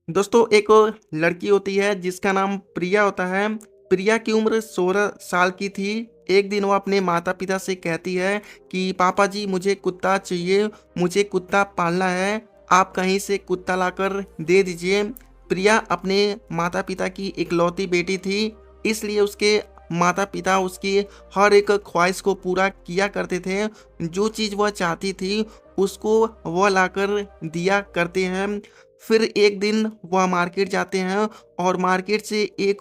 दोस्तों एक लड़की होती है जिसका नाम प्रिया होता है। प्रिया की उम्र 16 साल की थी। एक दिन वो अपने माता पिता से कहती है कि पापा जी मुझे कुत्ता चाहिए, मुझे कुत्ता पालना है, आप कहीं से कुत्ता लाकर दे दीजिए। प्रिया अपने माता पिता की इकलौती बेटी थी, इसलिए उसके माता पिता उसकी हर एक ख्वाहिश को पूरा किया करते थे। जो चीज़ वह चाहती थी उसको वह लाकर दिया करते हैं। फिर एक दिन वह मार्केट जाते हैं और मार्केट से एक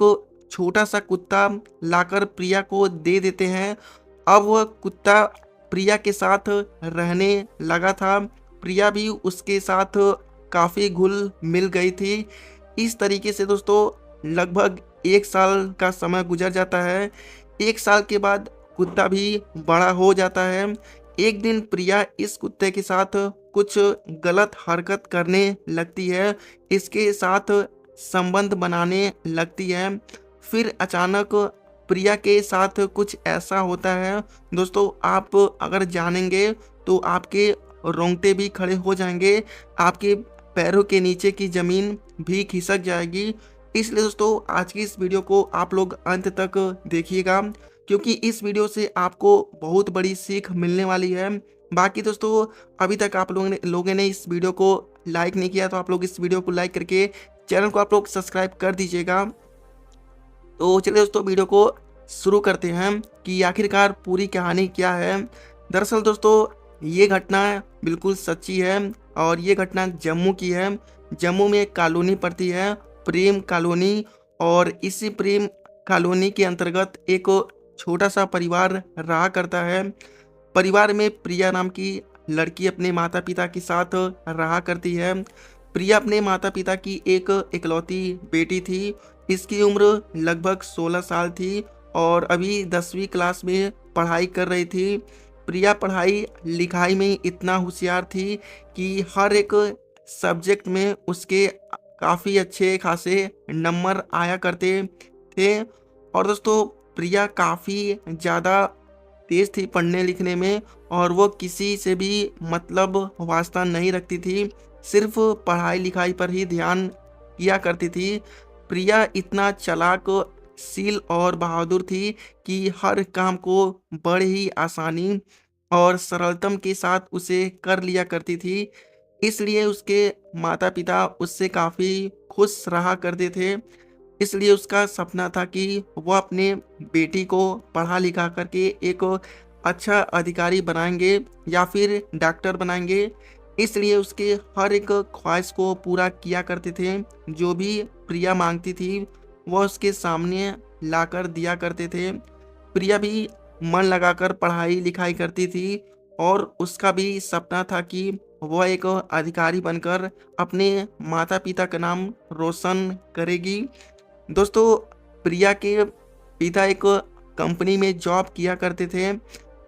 छोटा सा कुत्ता लाकर प्रिया को दे देते हैं। अब वह कुत्ता प्रिया के साथ रहने लगा था। प्रिया भी उसके साथ काफ़ी घुल मिल गई थी। इस तरीके से दोस्तों लगभग 1 साल का समय गुजर जाता है। 1 साल के बाद कुत्ता भी बड़ा हो जाता है। एक दिन प्रिया इस कुत्ते के साथ कुछ गलत हरकत करने लगती है, इसके साथ संबंध बनाने लगती है। फिर अचानक प्रिया के साथ कुछ ऐसा होता है दोस्तों, आप अगर जानेंगे तो आपके रोंगटे भी खड़े हो जाएंगे, आपके पैरों के नीचे की ज़मीन भी खिसक जाएगी। इसलिए दोस्तों आज की इस वीडियो को आप लोग अंत तक देखिएगा, क्योंकि इस वीडियो से आपको बहुत बड़ी सीख मिलने वाली है। बाकी दोस्तों अभी तक आप लोगों ने इस वीडियो को लाइक नहीं किया तो आप लोग इस वीडियो को लाइक करके चैनल को आप लोग सब्सक्राइब कर दीजिएगा। तो चलिए दोस्तों वीडियो को शुरू करते हैं कि आखिरकार पूरी कहानी क्या है। दरअसल दोस्तों ये घटना बिल्कुल सच्ची है और ये घटना जम्मू की है। जम्मू में एक कॉलोनी पड़ती है, प्रेम कॉलोनी, और इसी प्रेम कॉलोनी के अंतर्गत एक छोटा सा परिवार रहा करता है। परिवार में प्रिया नाम की लड़की अपने माता पिता के साथ रहा करती है। प्रिया अपने माता पिता की एक इकलौती बेटी थी। इसकी उम्र लगभग 16 साल थी और अभी 10वीं क्लास में पढ़ाई कर रही थी। प्रिया पढ़ाई लिखाई में इतना होशियार थी कि हर एक सब्जेक्ट में उसके काफ़ी अच्छे खासे नंबर आया करते थे। और दोस्तों प्रिया काफ़ी ज़्यादा तेज थी पढ़ने लिखने में और वो किसी से भी मतलब वास्ता नहीं रखती थी, सिर्फ पढ़ाई लिखाई पर ही ध्यान किया करती थी। प्रिया इतना चालाक, शील और बहादुर थी कि हर काम को बड़े ही आसानी और सरलतम के साथ उसे कर लिया करती थी। इसलिए उसके माता पिता उससे काफ़ी खुश रहा करते थे। इसलिए उसका सपना था कि वह अपने बेटी को पढ़ा लिखा करके एक अच्छा अधिकारी बनाएंगे या फिर डॉक्टर बनाएंगे। इसलिए उसके हर एक ख्वाहिश को पूरा किया करते थे। जो भी प्रिया मांगती थी वह उसके सामने लाकर दिया करते थे। प्रिया भी मन लगाकर पढ़ाई लिखाई करती थी और उसका भी सपना था कि वह एक अधिकारी बनकर अपने माता पिता का नाम रोशन करेगी। दोस्तों प्रिया के पिता एक कंपनी में जॉब किया करते थे।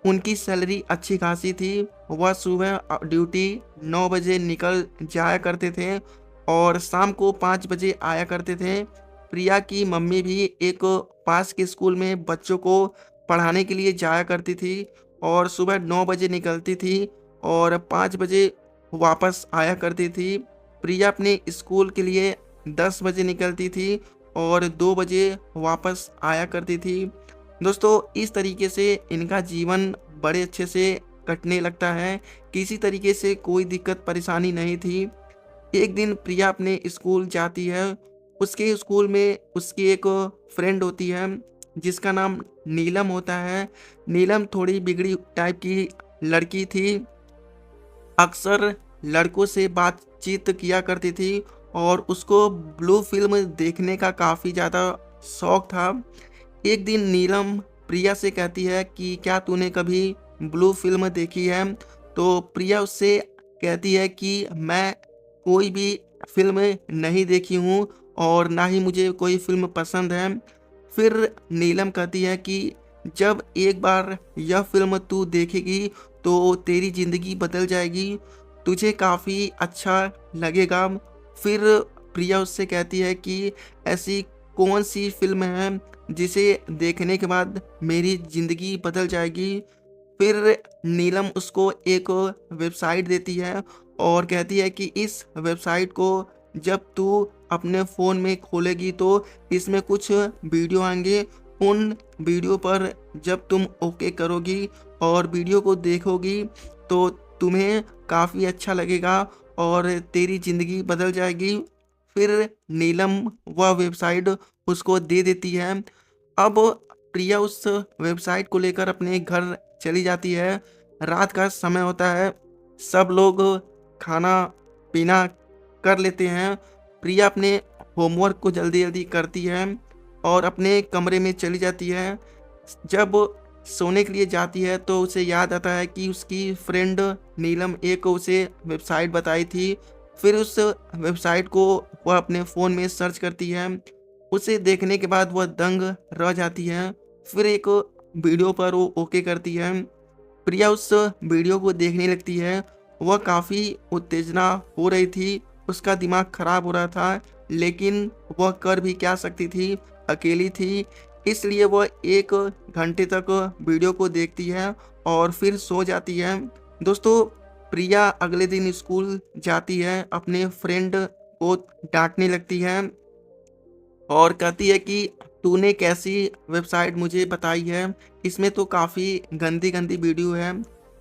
उनकी सैलरी अच्छी खासी थी। वह सुबह ड्यूटी 9 बजे निकल जाया करते थे और शाम को 5 बजे आया करते थे। प्रिया की मम्मी भी एक पास के स्कूल में बच्चों को पढ़ाने के लिए जाया करती थी और सुबह 9 बजे निकलती थी और 5 बजे वापस आया करती थी। प्रिया अपने स्कूल के लिए 10 बजे निकलती थी और 2 बजे वापस आया करती थी। दोस्तों इस तरीके से इनका जीवन बड़े अच्छे से कटने लगता है। किसी तरीके से कोई दिक्कत परेशानी नहीं थी। एक दिन प्रिया अपने स्कूल जाती है। उसके स्कूल में उसकी एक फ्रेंड होती है जिसका नाम नीलम होता है। नीलम थोड़ी बिगड़ी टाइप की लड़की थी, अक्सर लड़कों से बातचीत किया करती थी और उसको ब्लू फिल्म देखने का काफ़ी ज़्यादा शौक था। एक दिन नीलम प्रिया से कहती है कि क्या तूने कभी ब्लू फिल्म देखी है? तो प्रिया उससे कहती है कि मैं कोई भी फिल्म नहीं देखी हूँ और ना ही मुझे कोई फिल्म पसंद है। फिर नीलम कहती है कि जब एक बार यह फिल्म तू देखेगी तो तेरी ज़िंदगी बदल जाएगी, तुझे काफ़ी अच्छा लगेगा। फिर प्रिया उससे कहती है कि ऐसी कौन सी फिल्म है जिसे देखने के बाद मेरी ज़िंदगी बदल जाएगी। फिर नीलम उसको एक वेबसाइट देती है और कहती है कि इस वेबसाइट को जब तू अपने फ़ोन में खोलेगी तो इसमें कुछ वीडियो आएँगे। उन वीडियो पर जब तुम ओके करोगी और वीडियो को देखोगी तो तुम्हें काफ़ी अच्छा लगेगा और तेरी ज़िंदगी बदल जाएगी। फिर नीलम वह वेबसाइट उसको दे देती है। अब प्रिया उस वेबसाइट को लेकर अपने घर चली जाती है। रात का समय होता है, सब लोग खाना-पीना कर लेते हैं। प्रिया अपने होमवर्क को जल्दी-जल्दी करती है और अपने कमरे में चली जाती है। जब सोने के लिए जाती है तो उसे याद आता है कि उसकी फ्रेंड नीलम एक उसे वेबसाइट बताई थी। फिर उस वेबसाइट को वह अपने फ़ोन में सर्च करती है। उसे देखने के बाद वह दंग रह जाती है। फिर एक वीडियो पर वो ओके करती है। प्रिया उस वीडियो को देखने लगती है। वह काफ़ी उत्तेजना हो रही थी, उसका दिमाग खराब हो रहा था, लेकिन वह कर भी क्या सकती थी, अकेली थी। इसलिए वह 1 घंटे तक वीडियो को देखती है और फिर सो जाती है। दोस्तों, प्रिया अगले दिन स्कूल जाती है, अपने फ्रेंड को डाँटने लगती है और कहती है कि तूने कैसी वेबसाइट मुझे बताई है, इसमें तो काफ़ी गंदी-गंदी वीडियो है,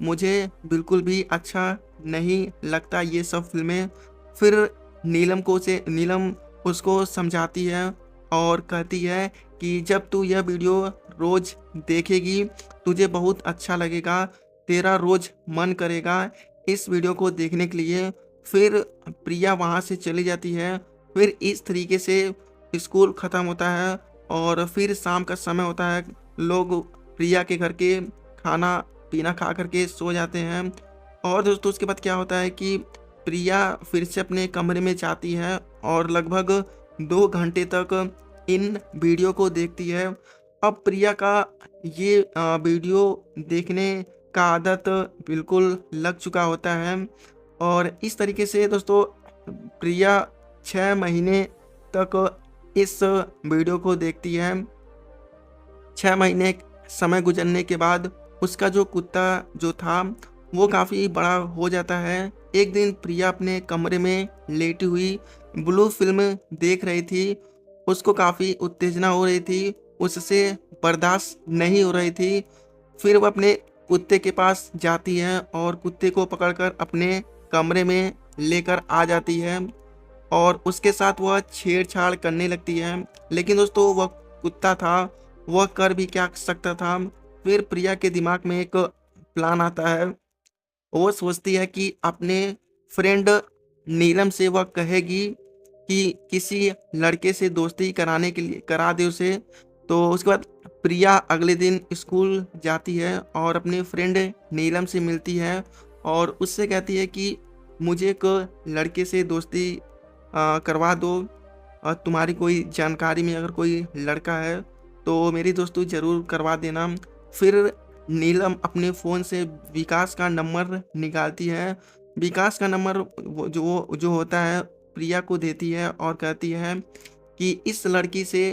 मुझे बिल्कुल भी अच्छा नहीं लगता ये सब फ़िल्में। फिर नीलम उसको समझाती है और कहती है कि जब तू यह वीडियो रोज़ देखेगी, तुझे बहुत अच्छा लगेगा, तेरा रोज़ मन करेगा इस वीडियो को देखने के लिए। फिर प्रिया वहाँ से चली जाती है। फिर इस तरीके से स्कूल ख़त्म होता है और फिर शाम का समय होता है। लोग प्रिया के घर के खाना-पीना खा कर के सो जाते हैं और दोस्तों उसके बाद क्या होता है कि प्रिया फिर से अपने कमरे में जाती है और लगभग 2 घंटे तक इन वीडियो को देखती है। अब प्रिया का ये वीडियो देखने का आदत बिल्कुल लग चुका होता है और इस तरीके से दोस्तों प्रिया 6 महीने तक इस वीडियो को देखती है। 6 महीने समय गुजरने के बाद उसका जो कुत्ता जो था वो काफ़ी बड़ा हो जाता है। एक दिन प्रिया अपने कमरे में लेटी हुई ब्लू फ़िल्म देख रही थी। उसको काफ़ी उत्तेजना हो रही थी, उससे बर्दाश्त नहीं हो रही थी। फिर वो अपने कुत्ते के पास जाती है और कुत्ते को पकड़कर अपने कमरे में लेकर आ जाती है और उसके साथ वह छेड़छाड़ करने लगती है। लेकिन दोस्तों वह कुत्ता था, वह कर भी क्या सकता था। फिर प्रिया के दिमाग में एक प्लान आता है। वो सोचती है कि अपने फ्रेंड नीलम से वह कहेगी कि किसी लड़के से दोस्ती कराने के लिए करा दे उसे। तो उसके बाद प्रिया अगले दिन स्कूल जाती है और अपने फ्रेंड नीलम से मिलती है और उससे कहती है कि मुझे एक लड़के से दोस्ती करवा दो। तुम्हारी कोई जानकारी में अगर कोई लड़का है तो मेरी दोस्ती ज़रूर करवा देना। फिर नीलम अपने फ़ोन से विकास का नंबर निकालती है। विकास का नंबर जो होता है प्रिया को देती है और कहती है कि इस लड़की से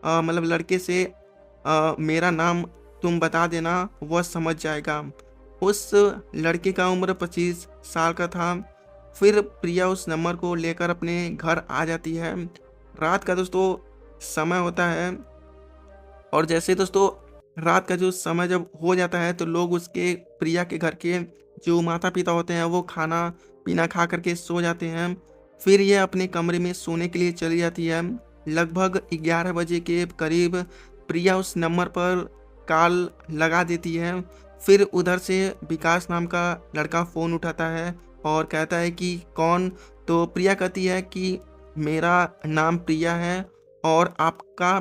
मतलब लड़के से मेरा नाम तुम बता देना, वह समझ जाएगा। उस लड़के का उम्र 25 साल का था। फिर प्रिया उस नंबर को लेकर अपने घर आ जाती है। रात का दोस्तों समय होता है और जैसे दोस्तों रात का जो समय जब हो जाता है तो लोग उसके प्रिया के घर के जो माता-पिता होते हैं वो खाना-पीना खा कर के सो जाते हैं। फिर ये अपने कमरे में सोने के लिए चली जाती है। लगभग 11 बजे के करीब प्रिया उस नंबर पर कॉल लगा देती है। फिर उधर से विकास नाम का लड़का फ़ोन उठाता है और कहता है कि कौन? तो प्रिया कहती है कि मेरा नाम प्रिया है और आपका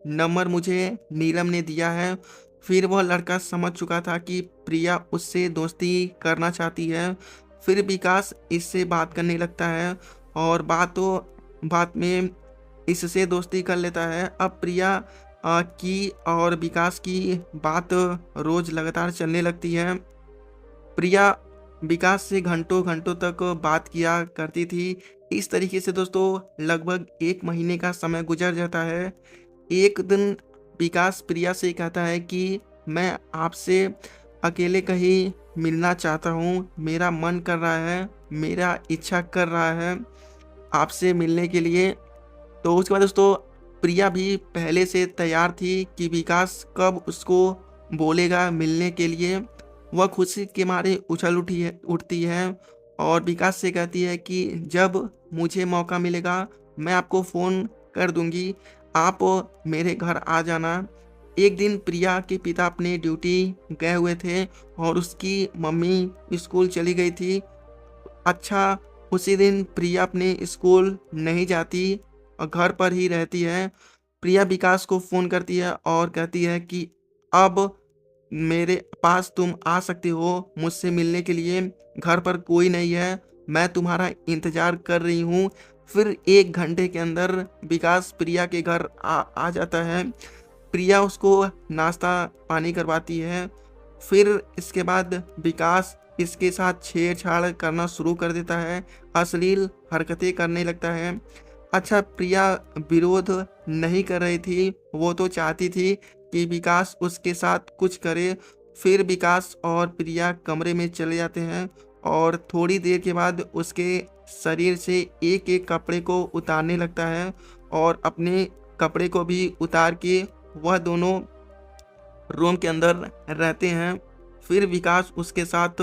नंबर मुझे नीलम ने दिया है। फिर वह लड़का समझ चुका था कि प्रिया उससे दोस्ती करना चाहती है। फिर विकास इससे बात करने लगता है और बात में इससे दोस्ती कर लेता है। अब प्रिया की और विकास की बात रोज़ लगातार चलने लगती है। प्रिया विकास से घंटों-घंटों तक बात किया करती थी। इस तरीके से दोस्तों लगभग 1 महीने का समय गुज़र जाता है। एक दिन विकास प्रिया से कहता है कि मैं आपसे अकेले कहीं मिलना चाहता हूँ, मेरा मन कर रहा है, मेरा इच्छा कर रहा है आपसे मिलने के लिए। तो उसके बाद दोस्तों प्रिया भी पहले से तैयार थी कि विकास कब उसको बोलेगा मिलने के लिए। वह खुशी के मारे उठती है और विकास से कहती है कि जब मुझे मौका मिलेगा मैं आपको फ़ोन कर दूंगी, आप मेरे घर आ जाना। एक दिन प्रिया के पिता अपने ड्यूटी गए हुए थे और उसकी मम्मी स्कूल चली गई थी। अच्छा, उसी दिन प्रिया अपने स्कूल नहीं जाती और घर पर ही रहती है। प्रिया विकास को फ़ोन करती है और कहती है कि अब मेरे पास तुम आ सकते हो मुझसे मिलने के लिए, घर पर कोई नहीं है, मैं तुम्हारा इंतज़ार कर रही हूँ। फिर 1 घंटे के अंदर विकास प्रिया के घर आ जाता है। प्रिया उसको नाश्ता पानी करवाती है। फिर इसके बाद विकास इसके साथ छेड़छाड़ करना शुरू कर देता है, अश्लील हरकतें करने लगता है। अच्छा, प्रिया विरोध नहीं कर रही थी, वो तो चाहती थी कि विकास उसके साथ कुछ करे। फिर विकास और प्रिया कमरे में चले जाते हैं और थोड़ी देर के बाद उसके शरीर से एक-एक कपड़े को उतारने लगता है और अपने कपड़े को भी उतार के वह दोनों रूम के अंदर रहते हैं। फिर विकास उसके साथ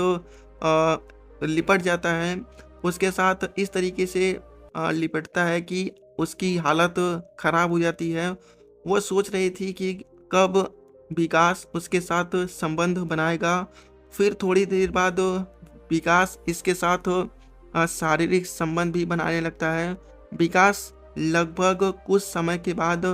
लिपट जाता है। उसके साथ इस तरीके से लिपटता है कि उसकी हालत ख़राब हो जाती है। वो सोच रही थी कि कब विकास उसके साथ संबंध बनाएगा। फिर थोड़ी देर बाद विकास इसके साथ शारीरिक संबंध भी बनाने लगता है। विकास लगभग कुछ समय के बाद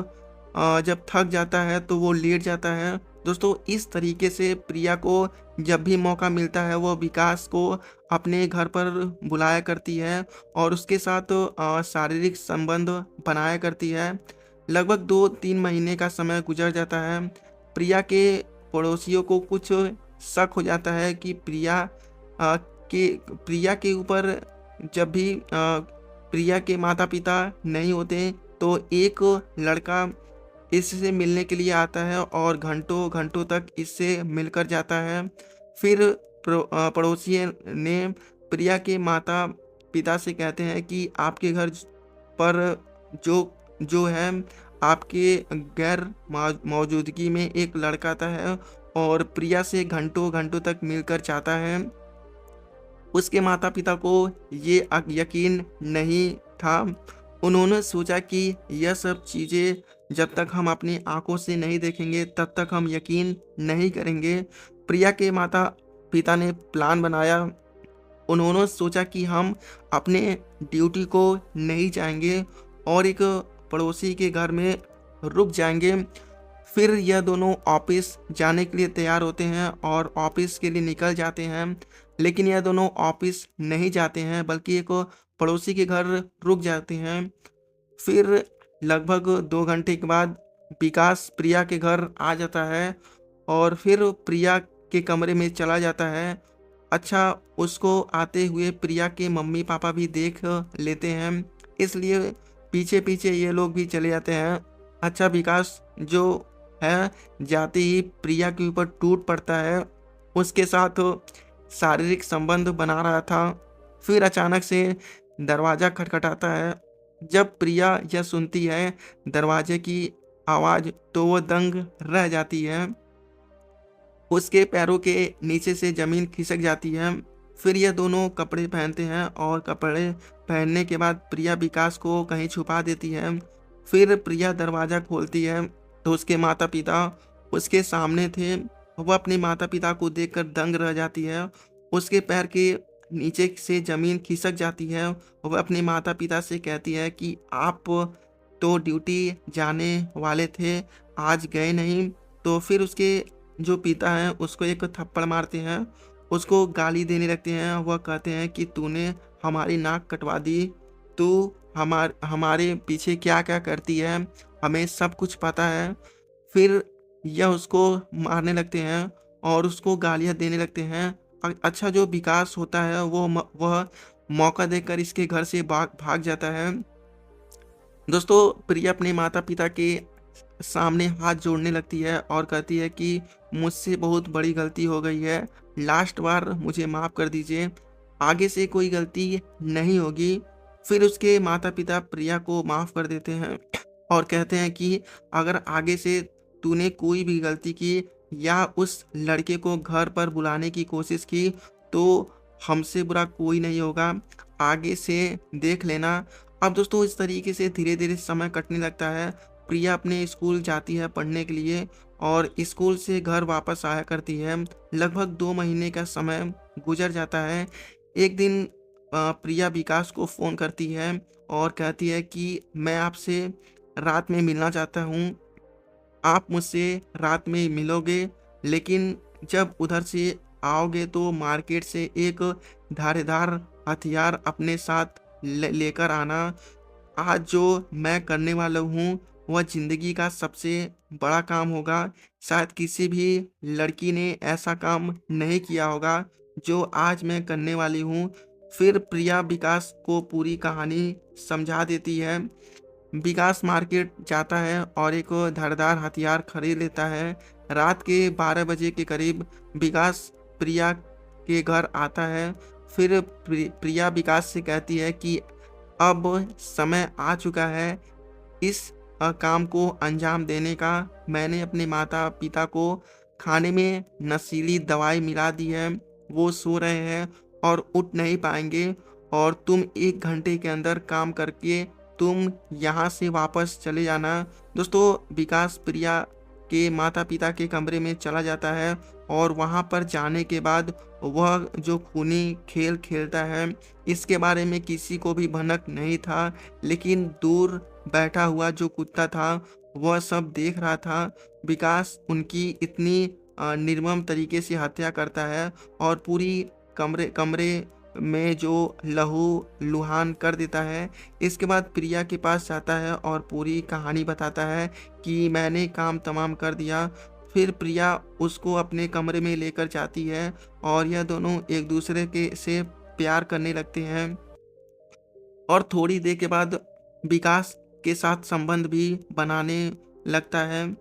जब थक जाता है तो वो लेट जाता है। दोस्तों, इस तरीके से प्रिया को जब भी मौका मिलता है वो विकास को अपने घर पर बुलाया करती है और उसके साथ शारीरिक संबंध बनाया करती है। लगभग 2-3 महीने का समय गुजर जाता है। प्रिया के पड़ोसियों को कुछ शक हो जाता है कि अ, प्रिया के ऊपर जब भी प्रिया के माता पिता नहीं होते तो एक लड़का इससे मिलने के लिए आता है और घंटों घंटों तक इससे मिलकर जाता है। फिर पड़ोसी ने प्रिया के माता पिता से कहते हैं कि आपके घर पर जो जो है आपके गैर मौजूदगी में एक लड़का आता है और प्रिया से घंटों घंटों तक मिलकर चाहता है। उसके माता पिता को ये यकीन नहीं था। उन्होंने सोचा कि यह सब चीज़ें जब तक हम अपनी आंखों से नहीं देखेंगे तब तक हम यकीन नहीं करेंगे। प्रिया के माता पिता ने प्लान बनाया। उन्होंने सोचा कि हम अपने ड्यूटी को नहीं जाएंगे और एक पड़ोसी के घर में रुक जाएंगे। फिर यह दोनों ऑफिस जाने के लिए तैयार होते हैं और ऑफिस के लिए निकल जाते हैं। लेकिन यह दोनों ऑफिस नहीं जाते हैं बल्कि एक पड़ोसी के घर रुक जाते हैं। फिर लगभग 2 घंटे के बाद विकास प्रिया के घर आ जाता है और फिर प्रिया के कमरे में चला जाता है। अच्छा, उसको आते हुए प्रिया के मम्मी पापा भी देख लेते हैं, इसलिए पीछे पीछे ये लोग भी चले जाते हैं। अच्छा, विकास जो है जाते ही प्रिया के ऊपर टूट पड़ता है, उसके साथ शारीरिक संबंध बना रहा था। फिर अचानक से दरवाज़ा खटखटाता है। जब प्रिया यह सुनती है दरवाजे की आवाज़ तो वो दंग रह जाती है। उसके पैरों के नीचे से ज़मीन खिसक जाती है। फिर ये दोनों कपड़े पहनते हैं और कपड़े पहनने के बाद प्रिया विकास को कहीं छुपा देती है। फिर प्रिया दरवाज़ा खोलती है तो उसके माता पिता उसके सामने थे। वह अपने माता पिता को देखकर दंग रह जाती है। उसके पैर के नीचे से ज़मीन खिसक जाती है। वह अपने माता पिता से कहती है कि आप तो ड्यूटी जाने वाले थे, आज गए नहीं। तो फिर उसके जो पिता हैं उसको एक थप्पड़ मारते हैं, उसको गाली देने लगते हैं। वह कहते हैं कि तूने हमारी नाक कटवा दी, तू हमारे पीछे क्या क्या करती है, हमें सब कुछ पता है। फिर यह उसको मारने लगते हैं और उसको गालियाँ देने लगते हैं। अच्छा, जो विकास होता है वह मौका देखकर इसके घर से भाग जाता है। दोस्तों, प्रिया अपने माता पिता के सामने हाथ जोड़ने लगती है और कहती है कि मुझसे बहुत बड़ी गलती हो गई है, लास्ट बार मुझे माफ़ कर दीजिए, आगे से कोई गलती नहीं होगी। फिर उसके माता-पिता प्रिया को माफ़ कर देते हैं और कहते हैं कि अगर आगे से तूने कोई भी गलती की या उस लड़के को घर पर बुलाने की कोशिश की, तो हमसे बुरा कोई नहीं होगा, आगे से देख लेना। अब दोस्तों इस तरीके से धीरे-धीरे समय कटने लगता है। प्रिया अपने स्कूल जाती है पढ़ने के लिए और स्कूल से घर वापस आया करती है। लगभग 2 महीने का समय गुज़र जाता है। एक दिन प्रिया विकास को फ़ोन करती है और कहती है कि मैं आपसे रात में मिलना चाहता हूँ। आप मुझसे रात में मिलोगे, लेकिन जब उधर से आओगे तो मार्केट से एक धारीदार हथियार अपने साथ लेकर आना। आज जो मैं करने वाला हूँ, वह ज़िंदगी का सबसे बड़ा काम होगा। शायद किसी भी लड़की ने ऐसा काम नहीं किया होगा, जो आज मैं करने वाली हूँ। फिर प्रिया विकास को पूरी कहानी समझा देती है। विकास मार्केट जाता है और एक धारदार हथियार खरीद लेता है। रात के 12 बजे के करीब विकास प्रिया के घर आता है। फिर प्रिया विकास से कहती है कि अब समय आ चुका है इस काम को अंजाम देने का। मैंने अपने माता-पिता को खाने में नशीली दवाई मिला दी है। वो सो रहे हैं और उठ नहीं पाएँगे और तुम 1 घंटे के अंदर काम करके तुम यहाँ से वापस चले जाना। दोस्तों विकास प्रिया के माता-पिता के कमरे में चला जाता है और वहाँ पर जाने के बाद वह जो खूनी खेल खेलता है, इसके बारे में किसी को भी भनक नहीं था, लेकिन दूर बैठा हुआ जो कुत्ता था, वह सब देख रहा था। विकास उनकी इतनी निर्मम तरीके से हत्या करता है और पूरी कमरे कमरे में जो लहू-लुहान कर देता है। इसके बाद प्रिया के पास जाता है और पूरी कहानी बताता है कि मैंने काम तमाम कर दिया। फिर प्रिया उसको अपने कमरे में लेकर जाती है और यह दोनों एक दूसरे के से प्यार करने लगते हैं और थोड़ी देर के बाद विकास के साथ संबंध भी बनाने लगता है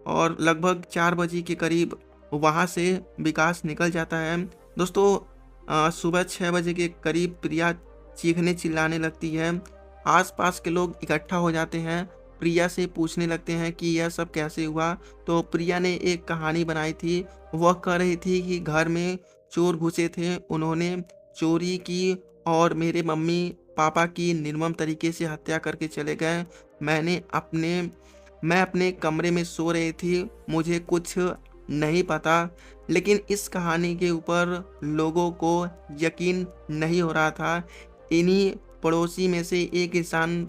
और लगभग 4 बजे के करीब वहाँ से विकास निकल जाता है। दोस्तों सुबह 6 बजे के करीब प्रिया चीखने चिल्लाने लगती है। आसपास के लोग इकट्ठा हो जाते हैं। प्रिया से पूछने लगते हैं कि यह सब कैसे हुआ। तो प्रिया ने एक कहानी बनाई थी। वह कह रही थी कि घर में चोर घुसे थे, उन्होंने चोरी की और मेरे मम्मी पापा की निर्मम तरीके से हत्या करके चले गए। मैं अपने कमरे में सो रही थी, मुझे कुछ नहीं पता। लेकिन इस कहानी के ऊपर लोगों को यकीन नहीं हो रहा था। इन्हीं पड़ोसी में से एक इंसान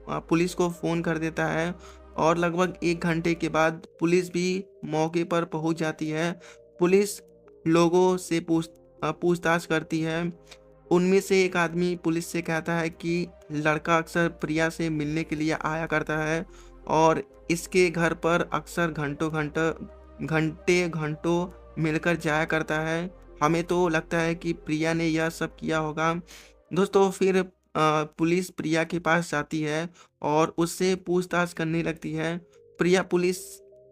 पुलिस को फ़ोन कर देता है और लगभग 1 घंटे के बाद पुलिस भी मौके पर पहुंच जाती है। पुलिस लोगों से पूछताछ करती है। उनमें से एक आदमी पुलिस से कहता है कि लड़का अक्सर प्रिया से मिलने के लिए आया करता है और इसके घर पर अक्सर घंटे-घंटों मिलकर जाया करता है। हमें तो लगता है कि प्रिया ने यह सब किया होगा। दोस्तों फिर पुलिस प्रिया के पास जाती है और उससे पूछताछ करने लगती है। प्रिया पुलिस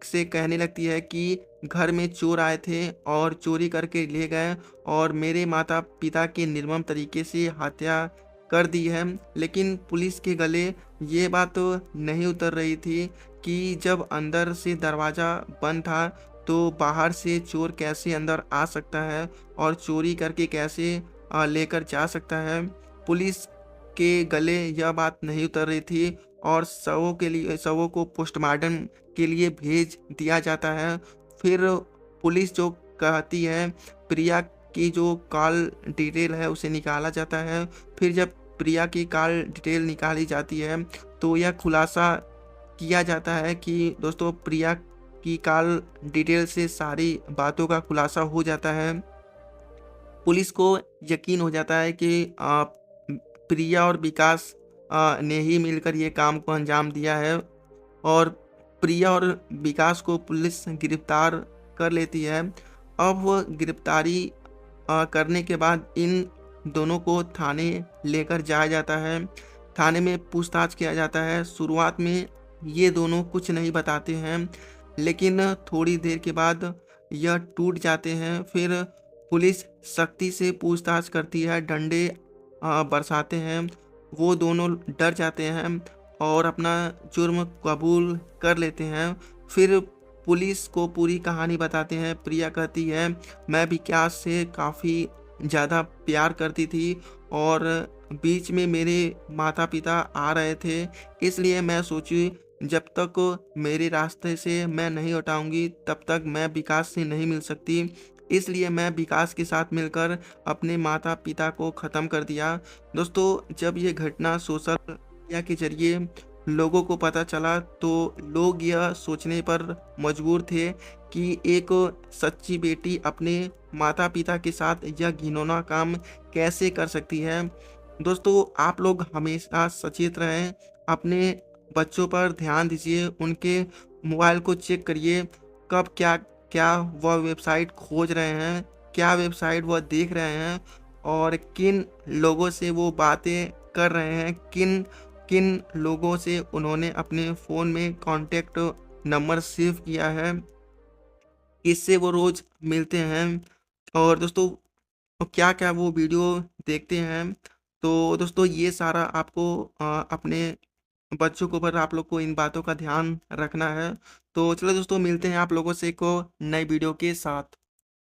से कहने लगती है कि घर में चोर आए थे और चोरी करके ले गए और मेरे माता-पिता की निर्मम तरीके से हत्या कर दी है। लेकिन पुलिस के गले ये बात तो नहीं उतर रही थी कि जब अंदर से दरवाज़ा बंद था, तो बाहर से चोर कैसे अंदर आ सकता है और चोरी करके कैसे लेकर जा सकता है। पुलिस के गले यह बात नहीं उतर रही थी और शवों को पोस्टमार्टम के लिए भेज दिया जाता है। फिर पुलिस जो कहती है, प्रिया की जो कॉल डिटेल है उसे निकाला जाता है। फिर जब प्रिया की कॉल डिटेल निकाली जाती है, तो यह खुलासा किया जाता है कि दोस्तों प्रिया की कॉल डिटेल से सारी बातों का खुलासा हो जाता है। पुलिस को यकीन हो जाता है कि प्रिया और विकास ने ही मिलकर ये काम को अंजाम दिया है और प्रिया और विकास को पुलिस गिरफ्तार कर लेती है। अब वो गिरफ्तारी करने के बाद इन दोनों को थाने लेकर जाया जाता है। थाने में पूछताछ किया जाता है। शुरुआत में ये दोनों कुछ नहीं बताते हैं, लेकिन थोड़ी देर के बाद यह टूट जाते हैं। फिर पुलिस सख्ती से पूछताछ करती है, डंडे बरसाते हैं। वो दोनों डर जाते हैं और अपना जुर्म कबूल कर लेते हैं। फिर पुलिस को पूरी कहानी बताते हैं। प्रिया कहती है, मैं विकास से काफ़ी ज़्यादा प्यार करती थी और बीच में मेरे माता-पिता आ रहे थे, इसलिए मैं सोची जब तक मेरे रास्ते से मैं नहीं हटाऊँगी तब तक मैं विकास से नहीं मिल सकती। इसलिए मैं विकास के साथ मिलकर अपने माता-पिता को ख़त्म कर दिया। दोस्तों, जब ये घटना सोशल मीडिया के ज़रिए लोगों को पता चला तो लोग यह सोचने पर मजबूर थे कि एक सच्ची बेटी अपने माता-पिता के साथ यह घिनौना काम कैसे कर सकती है। दोस्तों, आप लोग हमेशा सचेत रहें, अपने बच्चों पर ध्यान दीजिए, उनके मोबाइल को चेक करिए, कब क्या क्या वह वेबसाइट खोज रहे हैं, क्या वेबसाइट वह देख रहे हैं और किन लोगों से वो बातें कर रहे हैं, किन किन लोगों से उन्होंने अपने फ़ोन में कॉन्टैक्ट नंबर सेव किया है, इससे वो रोज़ मिलते हैं और दोस्तों क्या-क्या वो वीडियो देखते हैं। तो दोस्तों, ये सारा आपको अपने बच्चों के ऊपर आप लोग को इन बातों का ध्यान रखना है। तो चलो दोस्तों, मिलते हैं आप लोगों से एक नई वीडियो के साथ।